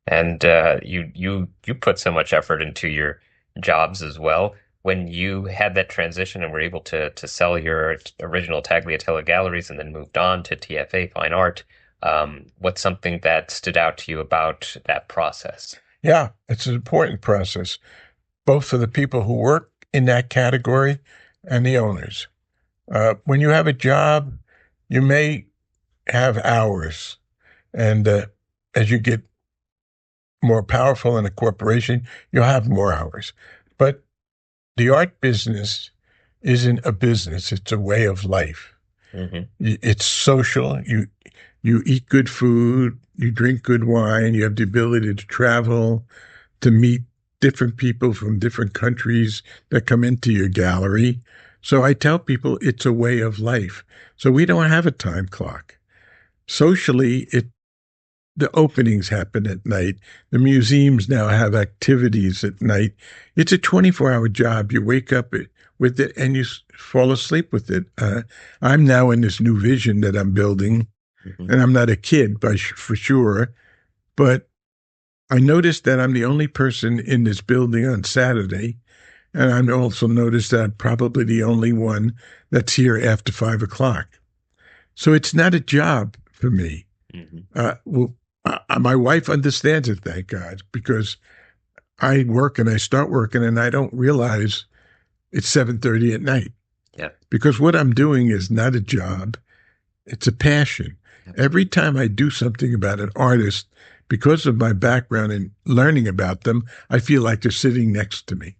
And you put so much effort into your jobs as well. When you had that transition and were able to sell your original Tagliatella galleries and then moved on to TFA Fine Art, what's something that stood out to you about that process? Yeah, it's an important process, both for the people who work in that category and the owners. When you have a job, you may have hours. And as you get more powerful in a corporation, you'll have more hours. But the art business isn't a business. It's a way of life. Mm-hmm. It's social. You eat good food. You drink good wine. You have the ability to travel, to meet different people from different countries that come into your gallery. So I tell people it's a way of life. So we don't have a time clock. Socially, the openings happen at night. The museums now have activities at night. It's a 24-hour job. You wake up with it and you fall asleep with it. I'm now in this new vision that I'm building, and I'm not a kid for sure, but I noticed that I'm the only person in this building on Saturday, and I also noticed that I'm probably the only one that's here after 5 o'clock. So it's not a job for me. My wife understands it, thank God, because I work and I start working and I don't realize it's 7:30 at night. Yeah. Because what I'm doing is not a job, it's a passion. Yeah. Every time I do something about an artist, because of my background in learning about them, I feel like they're sitting next to me.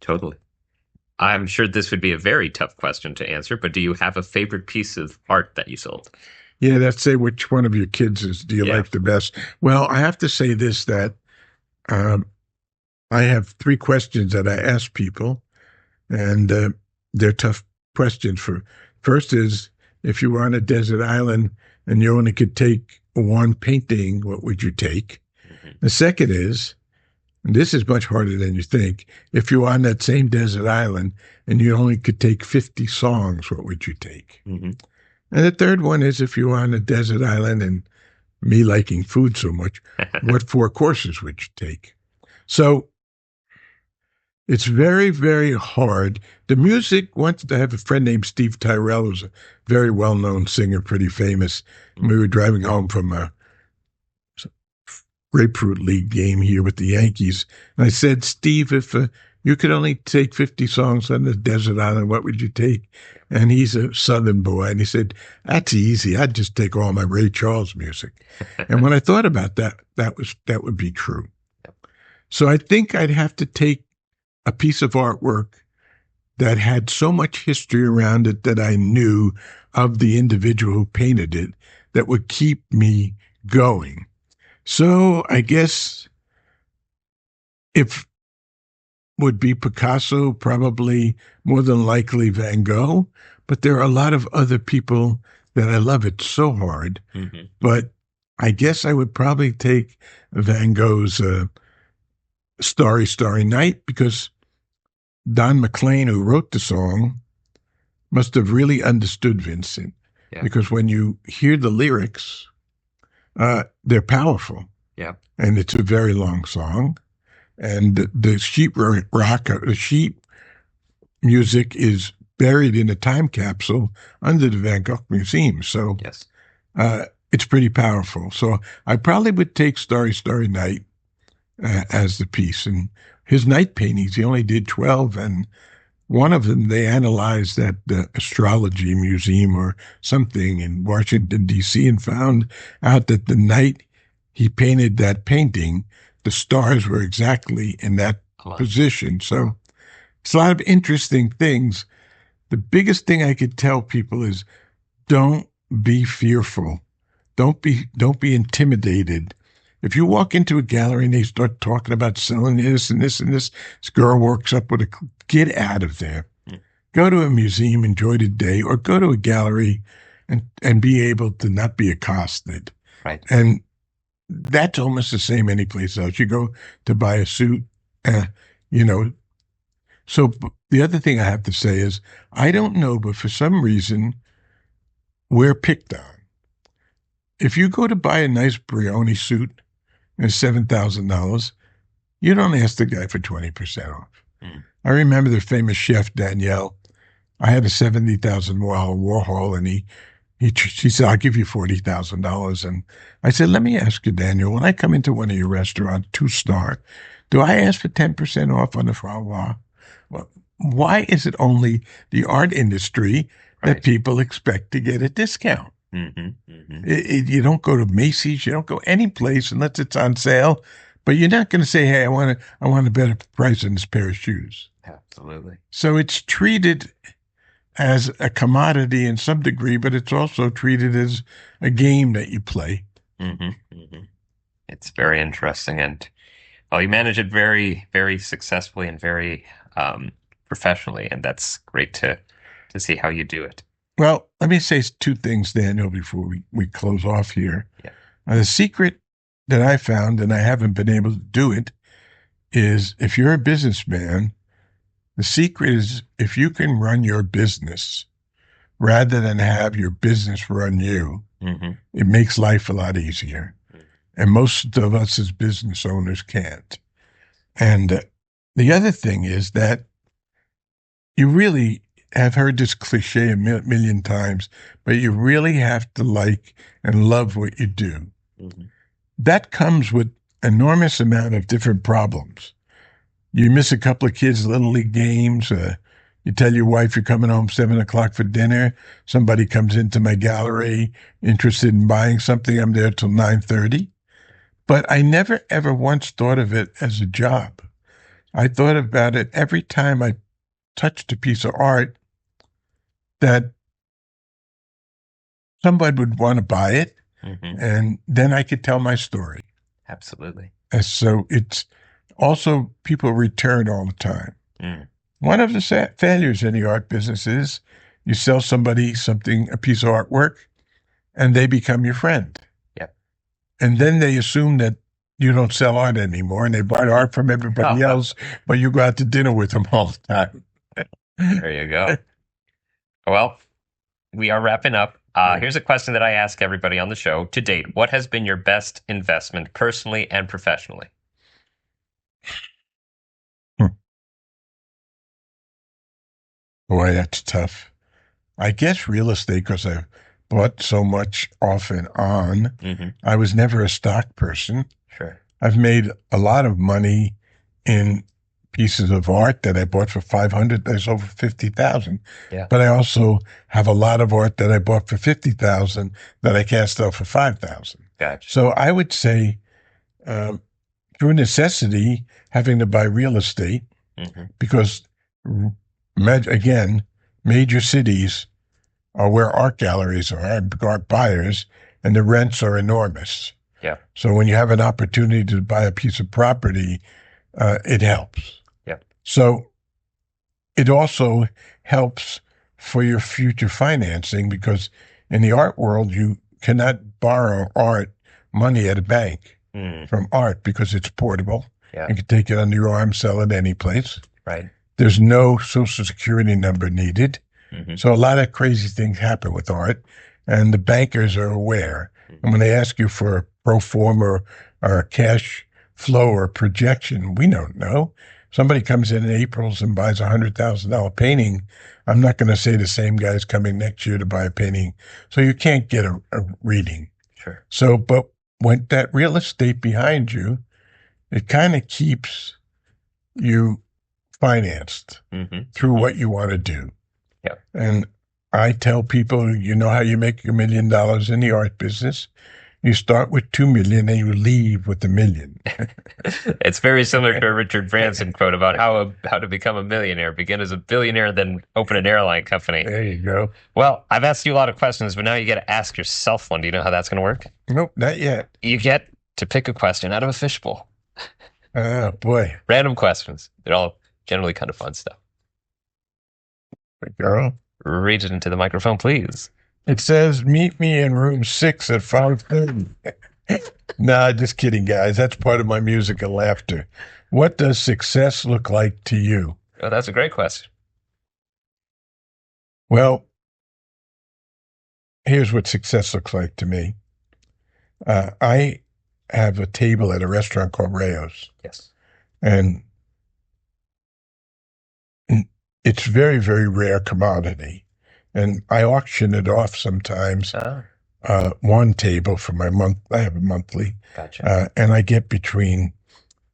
Totally. I'm sure this would be a very tough question to answer, but do you have a favorite piece of art that you sold? Yeah, let's say which one of your kids do you like the best? Well, I have to say this, that I have 3 questions that I ask people, and they're tough questions. First is, if you were on a desert island and you only could take one painting, what would you take? The second is, and this is much harder than you think, if you were on that same desert island and you only could take 50 songs, what would you take? And the third one is, if you were on a desert island and me liking food so much, what 4 courses would you take? So it's very, very hard. The music, once I have a friend named Steve Tyrell, who's a very well-known singer, pretty famous. And we were driving home from a Grapefruit League game here with the Yankees. And I said, Steve, if you could only take 50 songs on the desert island, what would you take? And he's a Southern boy. And he said, that's easy. I'd just take all my Ray Charles music. And when I thought about that, that would be true. So I think I'd have to take a piece of artwork that had so much history around it that I knew of the individual who painted it that would keep me going. So I guess if would be Picasso, probably more than likely Van Gogh, but there are a lot of other people that I love. It's so hard, but I guess I would probably take Van Gogh's Starry, Starry Night, because Don McLean, who wrote the song, must have really understood Vincent, because when you hear the lyrics, they're powerful. Yeah. And it's a very long song. and the sheet rock, the sheet music is buried in a time capsule under the Van Gogh Museum. So Yes. It's pretty powerful. So I probably would take Starry, Starry Night as the piece. And his night paintings, he only did 12. And one of them, they analyzed at the Astrology Museum or something in Washington, D.C., and found out that the night he painted that painting, the stars were exactly in that position. So it's a lot of interesting things. The biggest thing I could tell people is don't be fearful. Don't be intimidated. If you walk into a gallery and they start talking about selling this and this and this girl works up with get out of there. Go to a museum, enjoy the day, or go to a gallery and be able to not be accosted. Right. And that's almost the same any place else. You go to buy a suit, So the other thing I have to say is, I don't know, but for some reason, we're picked on. If you go to buy a nice Brioni suit and $7,000, you don't ask the guy for 20% off. I remember the famous chef, Daniel. I had a $70,000 Warhol, and she said, I'll give you $40,000. And I said, let me ask you, Daniel, when I come into one of your restaurants, 2-star, do I ask for 10% off on the foie gras? Well, why is it only the art industry that people expect to get a discount? You don't go to Macy's, you don't go any place unless it's on sale, but you're not going to say, hey, I want a better price on this pair of shoes. Absolutely. So it's treated as a commodity in some degree, but it's also treated as a game that you play. It's very interesting, and you manage it very, very successfully and very professionally, and that's great to see how you do it. Well, let me say two things, Daniel, before we close off here. Yeah. The secret that I found, and I haven't been able to do it, is if you're a businessman, the secret is if you can run your business rather than have your business run you, it makes life a lot easier. And most of us as business owners can't. And the other thing is that you really have heard this cliche a million times, but you really have to like and love what you do. That comes with enormous amount of different problems. You miss a couple of kids' Little League games. You tell your wife you're coming home 7:00 for dinner. Somebody comes into my gallery interested in buying something. I'm there till 9:30. But I never, ever once thought of it as a job. I thought about it every time I touched a piece of art that somebody would want to buy it, and then I could tell my story. Absolutely. So it's also people return all the time. One of the failures in the art business is you sell somebody something, a piece of artwork, and they become your friend. Yep. And then they assume that you don't sell art anymore, and they buy art from everybody else, but you go out to dinner with them all the time. There you go. Well, we are wrapping up. Here's a question that I ask everybody on the show. To date, what has been your best investment personally and professionally? Boy, that's tough. I guess real estate, because I've bought so much off and on. I was never a stock person. Sure. I've made a lot of money in pieces of art that I bought for $500. That's over $50,000. Yeah. But I also have a lot of art that I bought for $50,000 that I can't sell for $5,000. Gotcha. So I would say, through necessity, having to buy real estate, because again, major cities are where art galleries are, art buyers, and the rents are enormous. Yeah. So when you have an opportunity to buy a piece of property, it helps. Yeah. So it also helps for your future financing, because in the art world, you cannot borrow art money at a bank from art because it's portable. Yeah. You can take it under your arm, sell it any place. Right. There's no social security number needed. So a lot of crazy things happen with art, and the bankers are aware. And when they ask you for a pro forma or a cash flow or projection. We don't know. Somebody comes in April and buys $100,000 painting. I'm not going to say the same guy's coming next year to buy a painting. So you can't get a reading. Sure. So, but when that real estate behind you, it kind of keeps you financed through what you want to do. Yeah. And I tell people, you know how you make $1 million in the art business? You start with 2 million and you leave with $1 million. It's very similar to a Richard Branson quote about how to become a millionaire. Begin as a billionaire, then open an airline company. There you go. Well, I've asked you a lot of questions, but now you get to ask yourself one. Do you know how that's going to work? Nope, not yet. You get to pick a question out of a fishbowl. Oh, boy. Random questions. They're all generally kind of fun stuff. Girl. Read it into the microphone, please. It says, meet me in room 6 at 5:30. Nah, just kidding, guys. That's part of my music and laughter. What does success look like to you? Oh, that's a great question. Well, here's what success looks like to me. I have a table at a restaurant called Rayo's. Yes. And it's very, very rare commodity. And I auction it off sometimes. One table for my month. I have a monthly. Gotcha. And I get between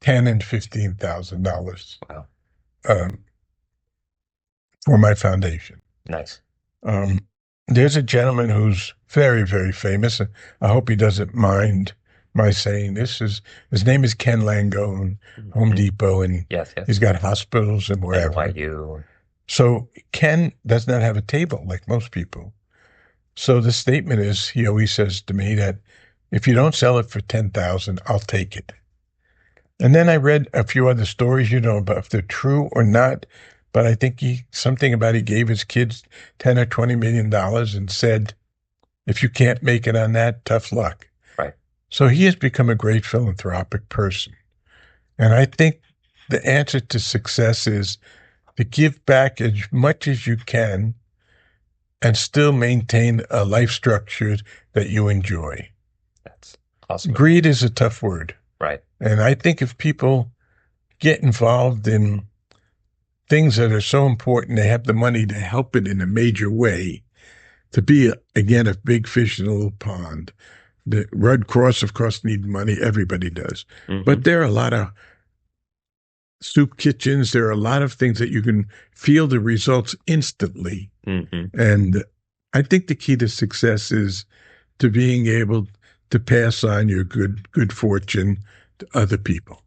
$10,000 and $15,000. Wow. For my foundation. Nice. There's a gentleman who's very, very famous. I hope he doesn't mind my saying this. His name is Ken Langone, Home Depot, and yes. He's got hospitals and wherever. NYU. So Ken does not have a table like most people. So the statement is, he always says to me that if you don't sell it for $10,000, I'll take it. And then I read a few other stories, about if they're true or not. But I think something about he gave his kids $10 or $20 million and said, if you can't make it on that, tough luck. Right. So he has become a great philanthropic person. And I think the answer to success is to give back as much as you can and still maintain a life structure that you enjoy. That's awesome. Greed is a tough word. Right. And I think if people get involved in things that are so important, they have the money to help it in a major way, to be, again, a big fish in a little pond. The Red Cross, of course, need money. Everybody does. But there are a lot of soup kitchens. There are a lot of things that you can feel the results instantly. And I think the key to success is to being able to pass on your good fortune to other people.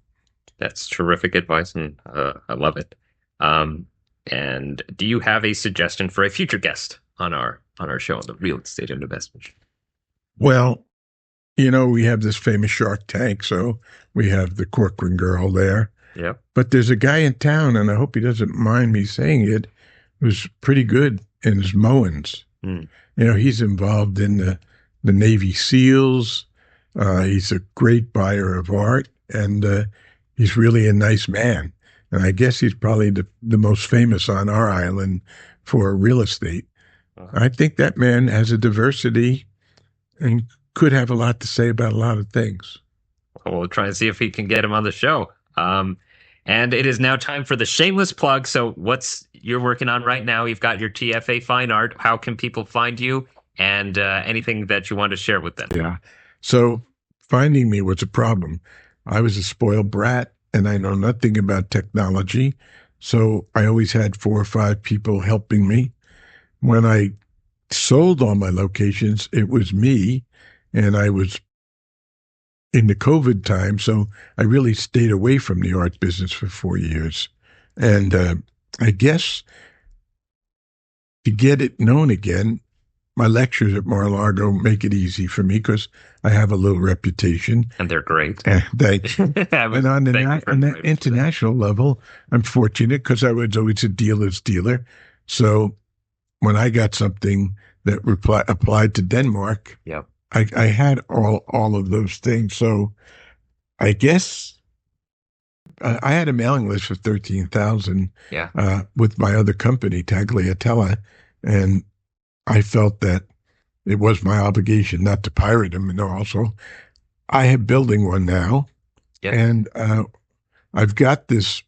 That's terrific advice, and I love it. And do you have a suggestion for a future guest on our show, the Real Estate and Investment Show? Well, we have this famous Shark Tank, so we have the Corcoran girl there. Yeah. But there's a guy in town, and I hope he doesn't mind me saying it, who's pretty good in his mowings. He's involved in the Navy SEALs. He's a great buyer of art, and he's really a nice man. And I guess he's probably the most famous on our island for real estate. I think that man has a diversity and could have a lot to say about a lot of things. Well, we'll try and see if we can get him on the show. And it is now time for the shameless plug. So what's you're working on right now? You've got your TFA Fine Art. How can people find you? And anything that you want to share with them? Yeah. So finding me was a problem. I was a spoiled brat, and I know nothing about technology. So I always had 4 or 5 people helping me. When I sold all my locations, it was me, and I was in the COVID time, so I really stayed away from the art business for 4 years. And I guess to get it known again, my lectures at Mar-a-Lago make it easy for me because I have a little reputation. And they're great. Thanks. And on the international level, I'm fortunate because I was always a dealer's dealer. So when I got something that applied to Denmark, yep. I had all of those things. So I guess I had a mailing list for 13,000 with my other company, Taglialatella, and I felt that it was my obligation not to pirate them. And also, I am building one now. Yep. And I've got this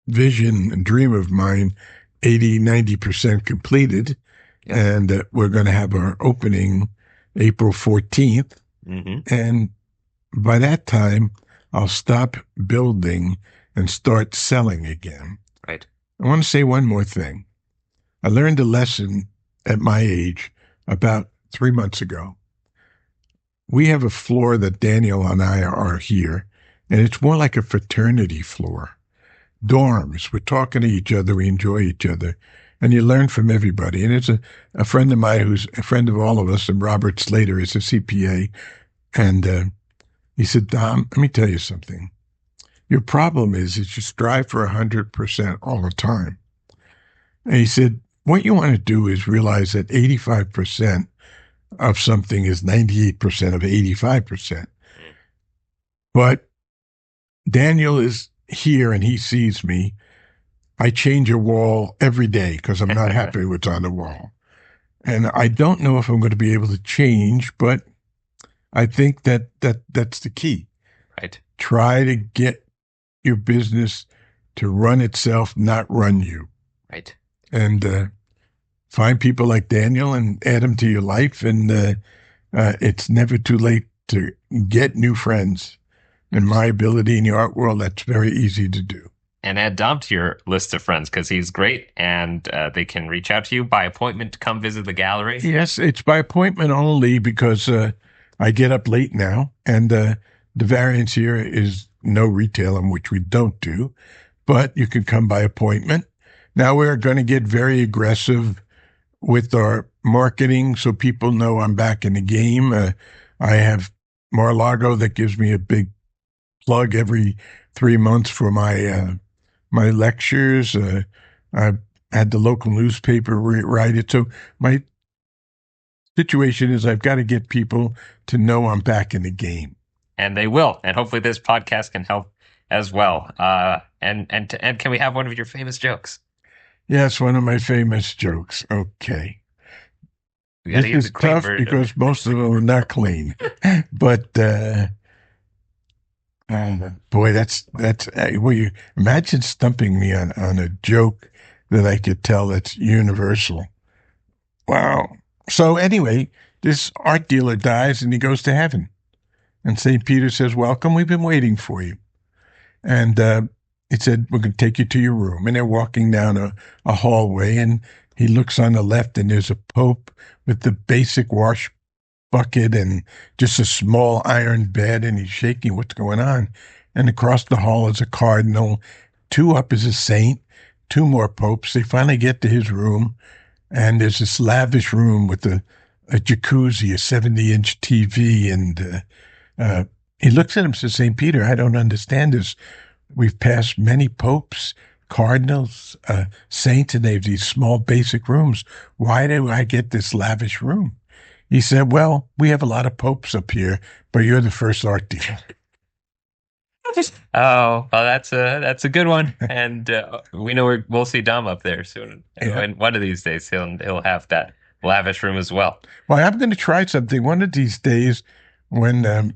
vision and dream of mine 80-90% completed. Yep. And we're going to have our opening April 14th. Mm-hmm. And by that time, I'll stop building and start selling again. Right. I want to say one more thing. I learned a lesson at my age about 3 months ago. We have a floor that Daniel and I are here, and it's more like a fraternity floor. Dorms. We're talking to each other. We enjoy each other. And you learn from everybody. And it's a friend of mine who's a friend of all of us, and Robert Slater is a CPA. And he said, Dom, let me tell you something. Your problem is you strive for 100% all the time. And he said, what you want to do is realize that 85% of something is 98% of 85%. But Daniel is here and he sees me. I change a wall every day because I'm not happy with what's on the wall. And I don't know if I'm going to be able to change, but I think that's the key. Right. Try to get your business to run itself, not run you. Right. And find people like Daniel and add them to your life. And it's never too late to get new friends. In my ability in the art world, that's very easy to do. And add Dom to your list of friends because he's great, and they can reach out to you by appointment to come visit the gallery. Yes, it's by appointment only because I get up late now, and the variance here is no retail, which we don't do, but you can come by appointment. Now we're going to get very aggressive with our marketing so people know I'm back in the game. I have Mar-a-Lago that gives me a big plug every 3 months for my lectures. I had the local newspaper write it. So my situation is I've got to get people to know I'm back in the game. And they will. And hopefully this podcast can help as well. And can we have one of your famous jokes? Yes, one of my famous jokes. Okay. This is tough because most of them are not clean. But boy, that's well, you imagine stumping me on a joke that I could tell that's universal. Wow. So anyway, this art dealer dies and he goes to heaven. And St. Peter says, welcome, we've been waiting for you. And it said, we're going to take you to your room. And they're walking down a hallway, and he looks on the left, and there's a pope with the basic wash bucket and just a small iron bed, and he's shaking, what's going on? And across the hall is a cardinal. 2 up is a saint, 2 more popes. They finally get to his room, and there's this lavish room with a jacuzzi, a 70-inch TV, and he looks at him and says, St. Peter, I don't understand this. We've passed many popes, cardinals, saints, and they have these small basic rooms. Why do I get this lavish room? He said, well, we have a lot of popes up here, but you're the first art dealer. Oh, well, that's a good one. And we know we'll see Dom up there soon. Yeah. And one of these days he'll have that lavish room as well. Well, I'm going to try something. One of these days when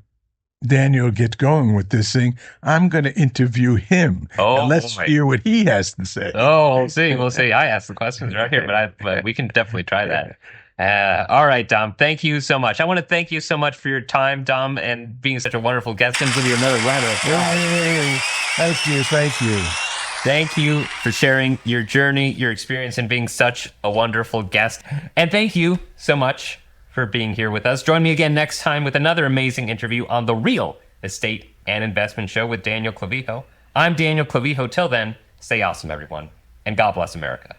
Daniel gets going with this thing, I'm going to interview him. Oh, and let's hear what he has to say. Oh, we'll see. I asked the questions right here, but we can definitely try that. All right, Dom, thank you so much. I want to thank you so much for your time, Dom, and being such a wonderful guest. And give you another round of applause. Thank you. Thank you for sharing your journey, your experience, and being such a wonderful guest. And thank you so much for being here with us. Join me again next time with another amazing interview on the Real Estate and Investment Show with Daniel Clavijo. I'm Daniel Clavijo. Till then, stay awesome, everyone, and God bless America.